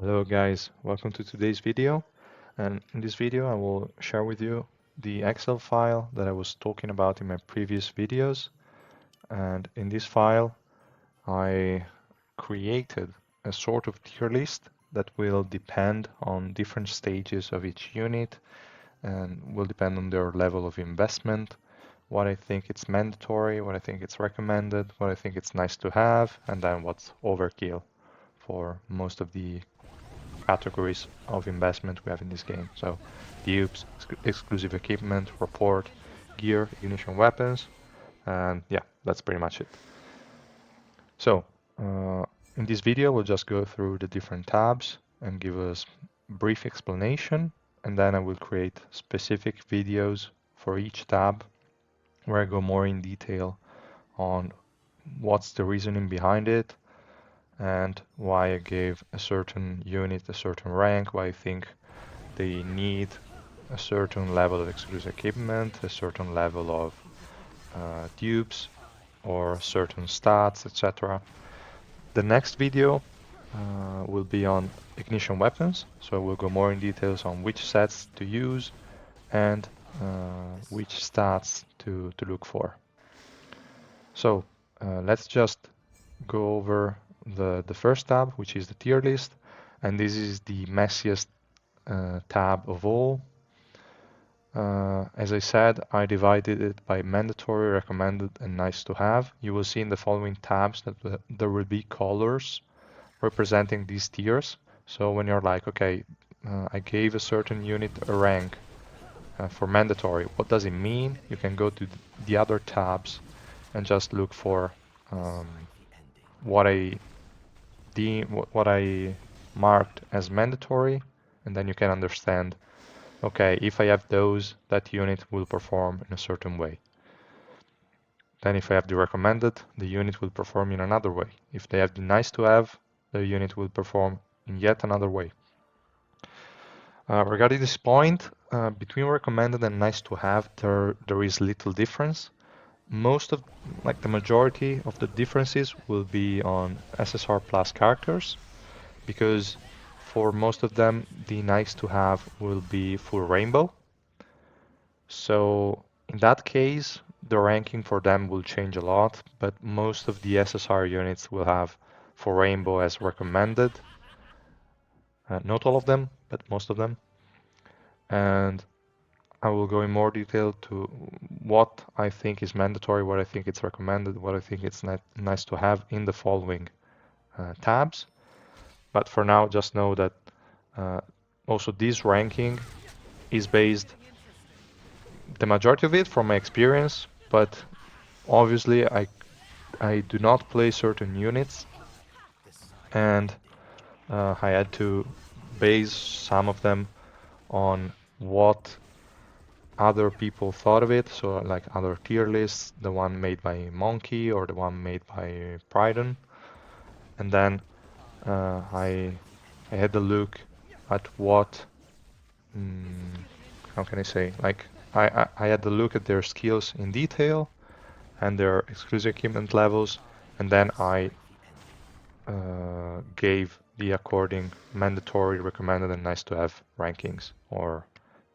Hello guys, welcome to today's video, and in this video I will share with you the Excel file that I was talking about in my previous videos. And in this file I created a sort of tier list that will depend on different stages of each unit and will depend on their level of investment, what I think it's mandatory, what I think it's recommended, what I think it's nice to have, and then what's overkill for most of the categories of investment we have in this game. So dupes, exclusive equipment, report, gear, ignition weapons, and yeah, that's pretty much it. So in this video, we'll just go through the different tabs and give us brief explanation, and then I will create specific videos for each tab where I go more in detail on what's the reasoning behind it, and why I gave a certain unit a certain rank, why I think they need a certain level of exclusive equipment, a certain level of dupes, or certain stats, etc. The next video will be on ignition weapons, so we'll go more in details on which sets to use and which stats to look for. So let's just go over the first tab, which is the tier list, and this is the messiest tab of all. As I said, I divided it by mandatory, recommended, and nice to have. You will see in the following tabs that there will be colors representing these tiers. So when you're like, okay, I gave a certain unit a rank for mandatory, what does it mean? You can go to the other tabs and just look for what I marked as mandatory, and then you can understand, okay, if I have those, that unit will perform in a certain way. Then if I have the recommended, the unit will perform in another way. If they have the nice to have, the unit will perform in yet another way. Regarding this point, between recommended and nice to have, there is little difference. Most of, like the majority of the differences will be on SSR plus characters, because for most of them, the nice to have will be full rainbow. So in that case, the ranking for them will change a lot, but most of the SSR units will have full rainbow as recommended. Not all of them, but most of them. And I will go in more detail to what I think is mandatory, what I think it's recommended, what I think it's nice to have in the following tabs. But for now, just know that also this ranking is based, the majority of it, from my experience, but obviously I do not play certain units, and I had to base some of them on what other people thought of it, so like other tier lists, the one made by Monkey or the one made by Pryden, and then I had a look at what, how can I say, like I had a look at their skills in detail and their exclusive equipment levels, and then I gave the according mandatory, recommended, and nice to have rankings or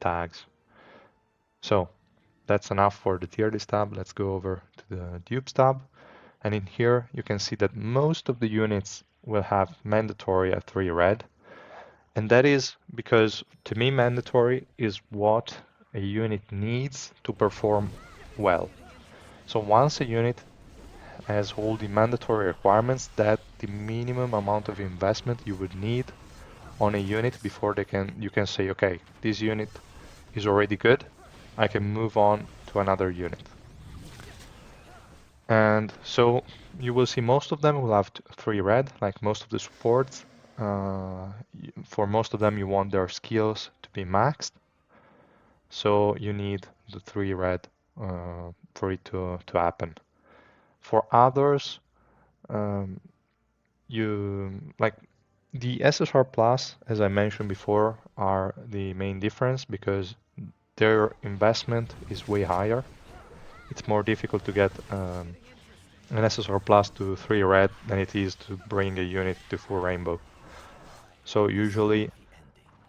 tags. So that's enough for the tier list tab. Let's go over to the dupes tab. And in here, you can see that most of the units will have mandatory at 3 red. And that is because, to me, mandatory is what a unit needs to perform well. So once a unit has all the mandatory requirements, that the minimum amount of investment you would need on a unit before you can say, okay, this unit is already good, I can move on to another unit. And so you will see most of them will have 3 red, like most of the supports. For most of them, you want their skills to be maxed. So you need the 3 red for it to happen. For others, you like the SSR Plus, as I mentioned before, are the main difference because their investment is way higher. It's more difficult to get an SSR Plus to 3 red than it is to bring a unit to full rainbow. So usually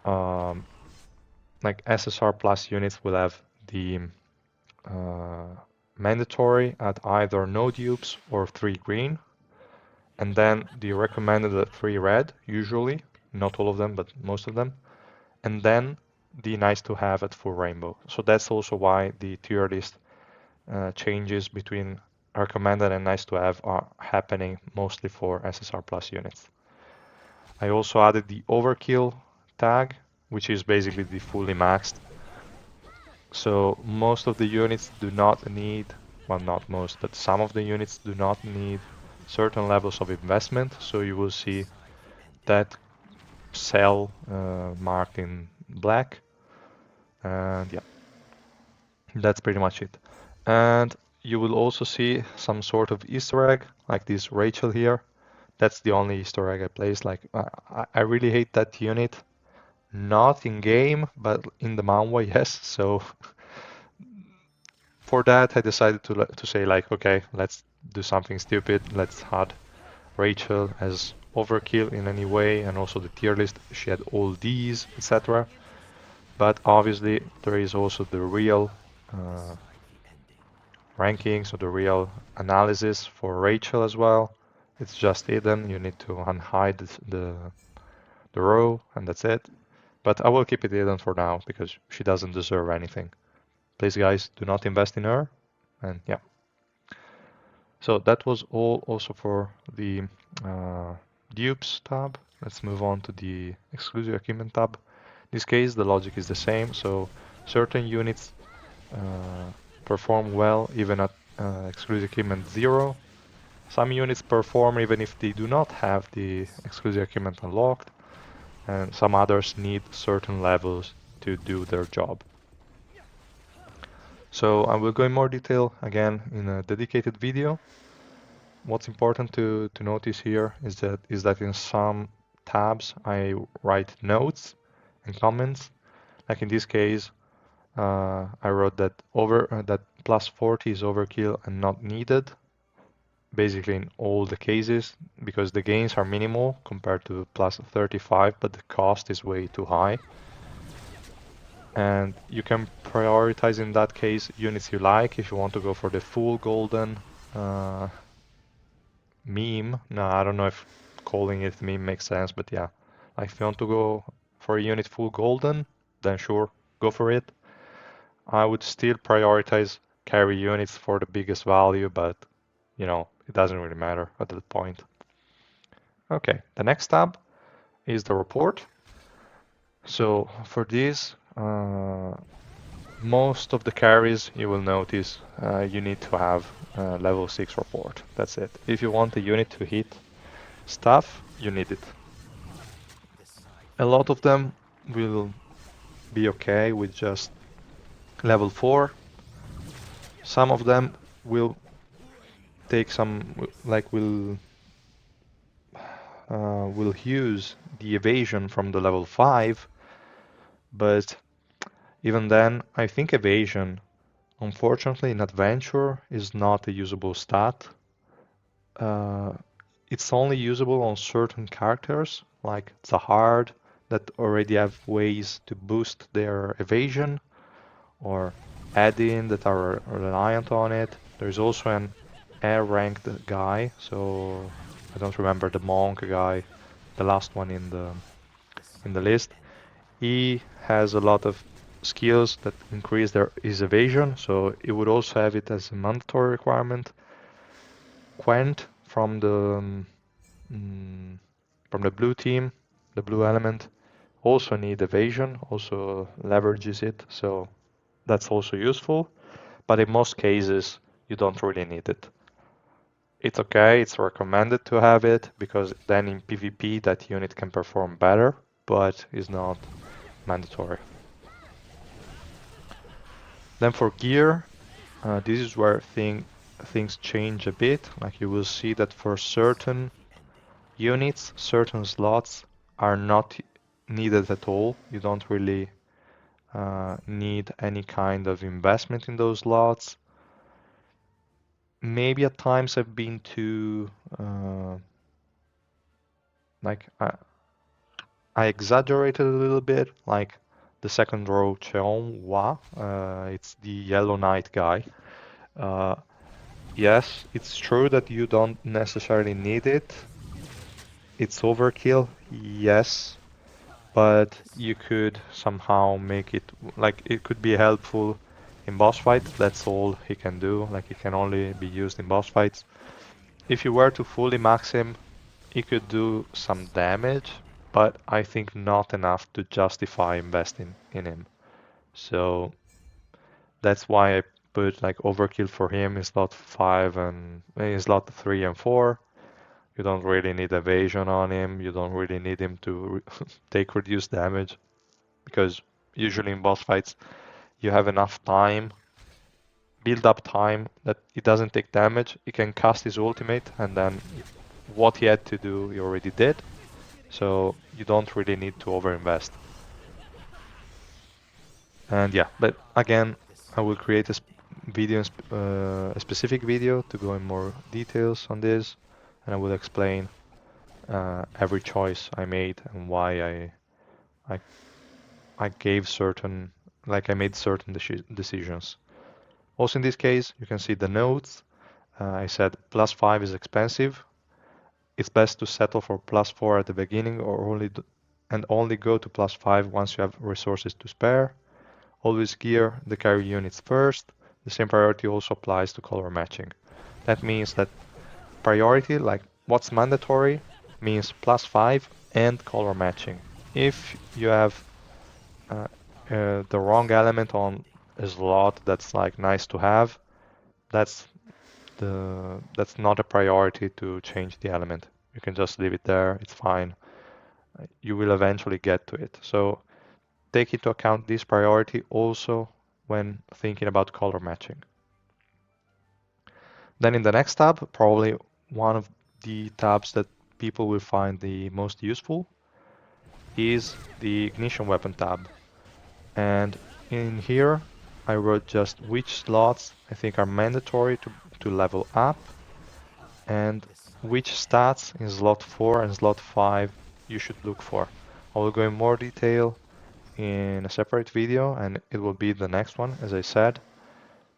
like SSR plus units will have the mandatory at either no dupes or 3 green, and then the recommended at 3 red, usually, not all of them, but most of them, and then the nice to have at 4 rainbow. So that's also why the tier list changes between recommended and nice to have are happening mostly for SSR plus units. I also added the overkill tag, which is basically the fully maxed. So most of the units do not need, well, not most, but some of the units do not need certain levels of investment. So you will see that cell marked in black. And yeah, that's pretty much it. And you will also see some sort of Easter egg, like this Rachel here. That's the only Easter egg I placed. Like I really hate that unit. Not in game, but in the manhwa, yes. So for that, I decided to say like, okay, let's do something stupid. Let's add Rachel as overkill in any way, and also the tier list. She had all these, etc. But obviously, there is also the real rankings or the real analysis for Rachel as well. It's just hidden. You need to unhide the row, and that's it. But I will keep it hidden for now because she doesn't deserve anything. Please, guys, do not invest in her. And yeah. So that was all also for the dupes tab. Let's move on to the exclusive equipment tab. In this case, the logic is the same. So certain units perform well even at exclusive equipment 0. Some units perform even if they do not have the exclusive equipment unlocked, and some others need certain levels to do their job. So I will go in more detail again in a dedicated video. What's important to notice here is that in some tabs I write notes and comments. Like in this case, I wrote that that plus 40 is overkill and not needed. Basically in all the cases, because the gains are minimal compared to plus 35, but the cost is way too high. And you can prioritize in that case units you like. If you want to go for the full golden meme, no, I don't know if calling it meme makes sense, but yeah, like if you want to go for a unit full golden, then sure, go for it. I would still prioritize carry units for the biggest value, but you know, it doesn't really matter at that point. Okay, the next tab is the report. So for this, most of the carries you will notice you need to have level 6 report. That's it. If you want the unit to hit stuff, you need it. A lot of them will be okay with just level 4. Some of them will take some, like will use the evasion from the level 5, but even then, I think evasion, unfortunately, in Adventure is not a usable stat. It's only usable on certain characters, like Zahard, that already have ways to boost their evasion, or Adin that are reliant on it. There's also an air-ranked guy, so I don't remember the monk guy, the last one in the list. He has a lot of skills that increase his evasion, so it would also have it as a mandatory requirement. Quent from the blue team, the blue element, also need evasion, also leverages it, so that's also useful. But in most cases, you don't really need it. It's okay, it's recommended to have it, because then in PvP that unit can perform better, but is not mandatory. Then for gear, this is where things change a bit. Like you will see that for certain units, certain slots are not needed at all. You don't really need any kind of investment in those slots. Maybe at times I've been too like I exaggerated a little bit, like the second row Cheonghua, it's the Yellow Knight guy. Uh, yes, it's true that you don't necessarily need it. It's overkill, yes, but you could somehow make it, like it could be helpful in boss fight. That's all he can do, like he can only be used in boss fights. If you were to fully max him, he could do some damage, but I think not enough to justify investing in him. So that's why I put like overkill for him in slot 5 and in slot 3 and 4. You don't really need evasion on him. You don't really need him to take reduced damage because usually in boss fights you have enough time, build up time that he doesn't take damage. He can cast his ultimate and then what he had to do he already did. So you don't really need to overinvest. And yeah, but again, I will create a video, a specific video to go in more details on this, and I will explain every choice I made and why I I gave certain, like I made certain decisions. Also in this case, you can see the notes. I said +5 is expensive. It's best to settle for +4 at the beginning or only go to +5 once you have resources to spare. Always gear the carry units first. The same priority also applies to color matching. That means that priority, like what's mandatory, means +5 and color matching. If you have the wrong element on a slot that's like nice to have, that's that's not a priority to change the element. You can just leave it there, it's fine. You will eventually get to it. So take into account this priority also when thinking about color matching. Then in the next tab, probably one of the tabs that people will find the most useful is the ignition weapon tab. And in here, I wrote just which slots I think are mandatory to level up and which stats in slot 4 and slot 5 you should look for. I will go in more detail in a separate video and it will be the next one, as I said.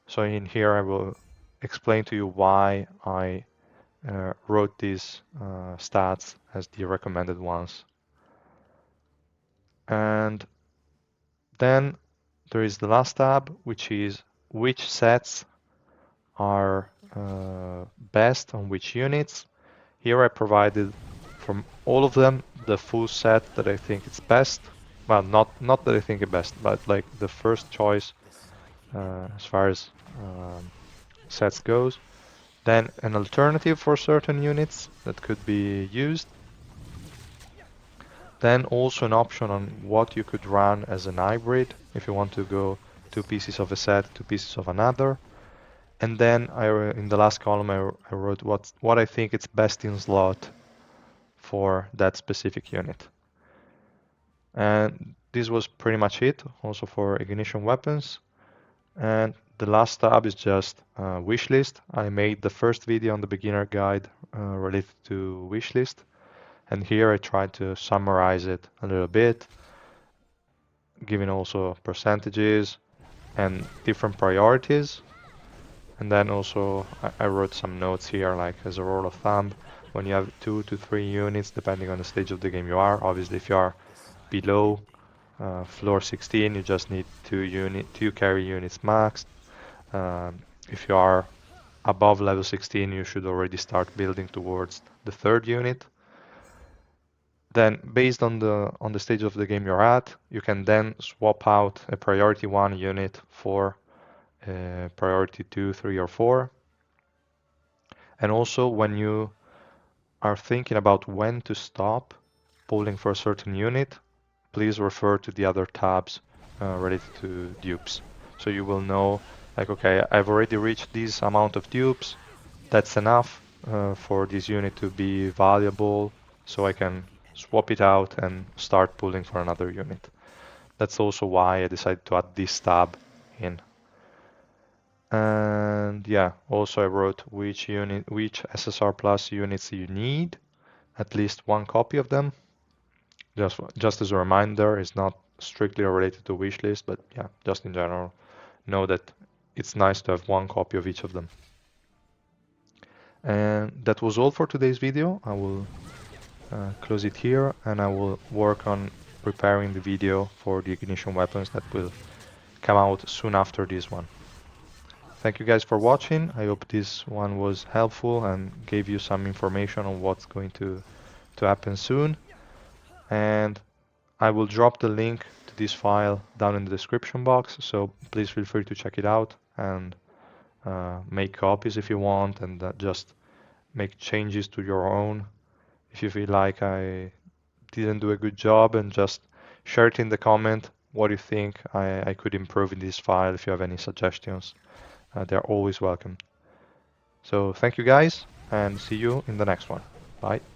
So in here I will explain to you why I wrote these stats as the recommended ones. And then there is the last tab, which is which sets are best on which units. Here I provided from all of them the full set that I think is best. Well, not that I think is best, but like the first choice as far as sets goes. Then an alternative for certain units that could be used. Then also an option on what you could run as an hybrid if you want to go 2 pieces of a set, 2 pieces of another. And then in the last column I wrote what I think it's best in slot for that specific unit. And this was pretty much it, also for ignition weapons. And the last tab is just wishlist. I made the first video on the beginner guide related to wishlist. And here I tried to summarize it a little bit, giving also percentages and different priorities. And then also I wrote some notes here, like as a rule of thumb, when you have 2 to 3 units, depending on the stage of the game you are. Obviously, if you are below floor 16, you just need 2 carry units maxed. If you are above level 16, you should already start building towards the third unit. Then, based on the stage of the game you're at, you can then swap out a priority 1 unit for priority 2, 3, or 4. And also, when you are thinking about when to stop pulling for a certain unit, please refer to the other tabs related to dupes. So you will know, like, okay, I've already reached this amount of dupes. That's enough for this unit to be valuable, so I can swap it out and start pulling for another unit. That's also why I decided to add this tab in. And yeah, also I wrote which SSR Plus units you need, at least 1 copy of them. Just as a reminder, it's not strictly related to wishlist, but yeah, just in general, know that it's nice to have one copy of each of them. And that was all for today's video. I will close it here, and I will work on preparing the video for the ignition weapons that will come out soon after this one. Thank you guys for watching. I hope this one was helpful and gave you some information on what's going to happen soon. And I will drop the link to this file down in the description box, so please feel free to check it out and make copies if you want, and just make changes to your own if you feel like I didn't do a good job, and just share it in the comment what you think I could improve in this file. If you have any suggestions, they're always welcome. So thank you guys, and see you in the next one. Bye.